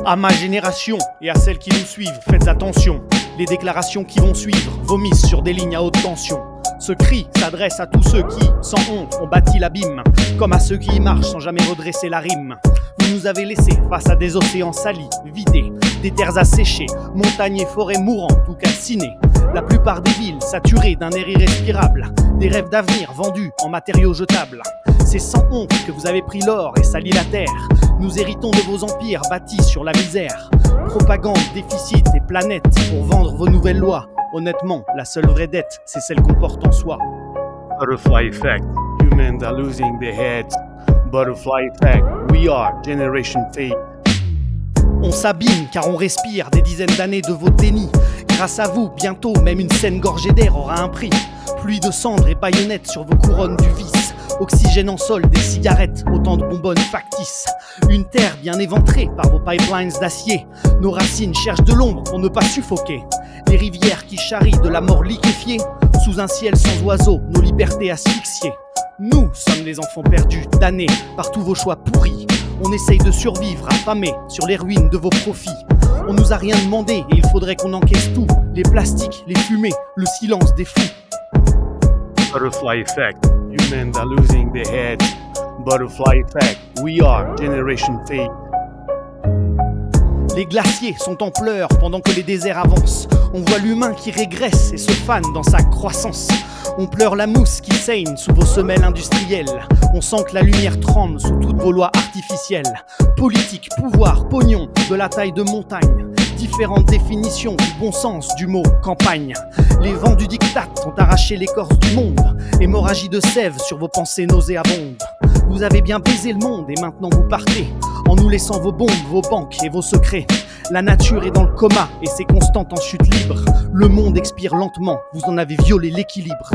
À ma génération et à celles qui nous suivent, faites attention. Les déclarations qui vont suivre vomissent sur des lignes à haute tension. Ce cri s'adresse à tous ceux qui, sans honte, ont bâti l'abîme, comme à ceux qui y marchent sans jamais redresser la rime. Vous nous avez laissés face à des océans salis, vidés, des terres asséchées, montagnes et forêts mourantes ou calcinées. La plupart des villes saturées d'un air irrespirable, des rêves d'avenir vendus en matériaux jetables. C'est sans honte que vous avez pris l'or et sali la terre. Nous héritons de vos empires bâtis sur la misère. Propagande, déficit et planète pour vendre vos nouvelles lois. Honnêtement, la seule vraie dette, c'est celle qu'on porte en soi. Butterfly effect, humans are losing their heads. Butterfly effect, we are generation fate. On s'abîme car on respire des dizaines d'années de vos dénis. Grâce à vous, bientôt, même une saine gorgée d'air aura un prix. Pluie de cendres et baïonnettes sur vos couronnes du vice. Oxygène en sol, des cigarettes, autant de bonbonnes factices. Une terre bien éventrée par vos pipelines d'acier. Nos racines cherchent de l'ombre pour ne pas suffoquer. Les rivières qui charrient de la mort liquéfiée. Sous un ciel sans oiseaux, nos libertés asphyxiées. Nous sommes les enfants perdus, damnés par tous vos choix pourris. On essaye de survivre affamés sur les ruines de vos profits. On nous a rien demandé et il faudrait qu'on encaisse tout. Les plastiques, les fumées, le silence des fous. Butterfly effect, humans are losing their heads. Butterfly effect, we are generation fate. Les glaciers sont en pleurs pendant que les déserts avancent. On voit l'humain qui régresse et se fane dans sa croissance. On pleure la mousse qui saigne sous vos semelles industrielles. On sent que la lumière tremble sous toutes vos lois artificielles. Politique, pouvoir, pognon, de la taille de montagne. Différentes définitions du bon sens du mot campagne. Les vents du diktat ont arraché l'écorce du monde. Hémorragie de sève sur vos pensées nauséabondes. Vous avez bien baisé le monde et maintenant vous partez, en nous laissant vos bombes, vos banques et vos secrets. La nature est dans le coma et c'est constant en chute libre. Le monde expire lentement, vous en avez violé l'équilibre.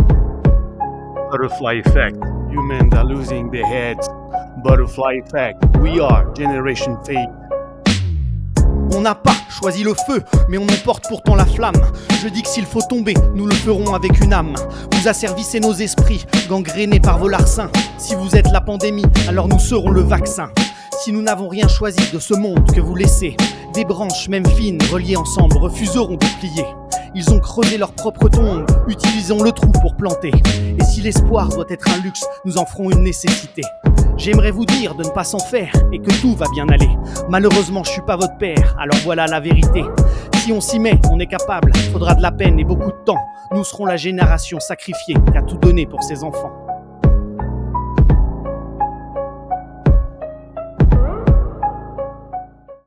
Butterfly effect, humans are losing their heads. Butterfly effect, we are generation fate. On n'a pas choisi le feu, mais on emporte pourtant la flamme. Je dis que s'il faut tomber, nous le ferons avec une âme. Vous asservissez nos esprits, gangrénés par vos larcins. Si vous êtes la pandémie, alors nous serons le vaccin. Si nous n'avons rien choisi de ce monde que vous laissez, des branches même fines reliées ensemble refuseront de plier. Ils ont creusé leur propre tombe, utilisons le trou pour planter. Et si l'espoir doit être un luxe, nous en ferons une nécessité. J'aimerais vous dire de ne pas s'en faire et que tout va bien aller. Malheureusement, je suis pas votre père, alors voilà la vérité. Si on s'y met, on est capable, faudra de la peine et beaucoup de temps. Nous serons la génération sacrifiée qui a tout donné pour ses enfants.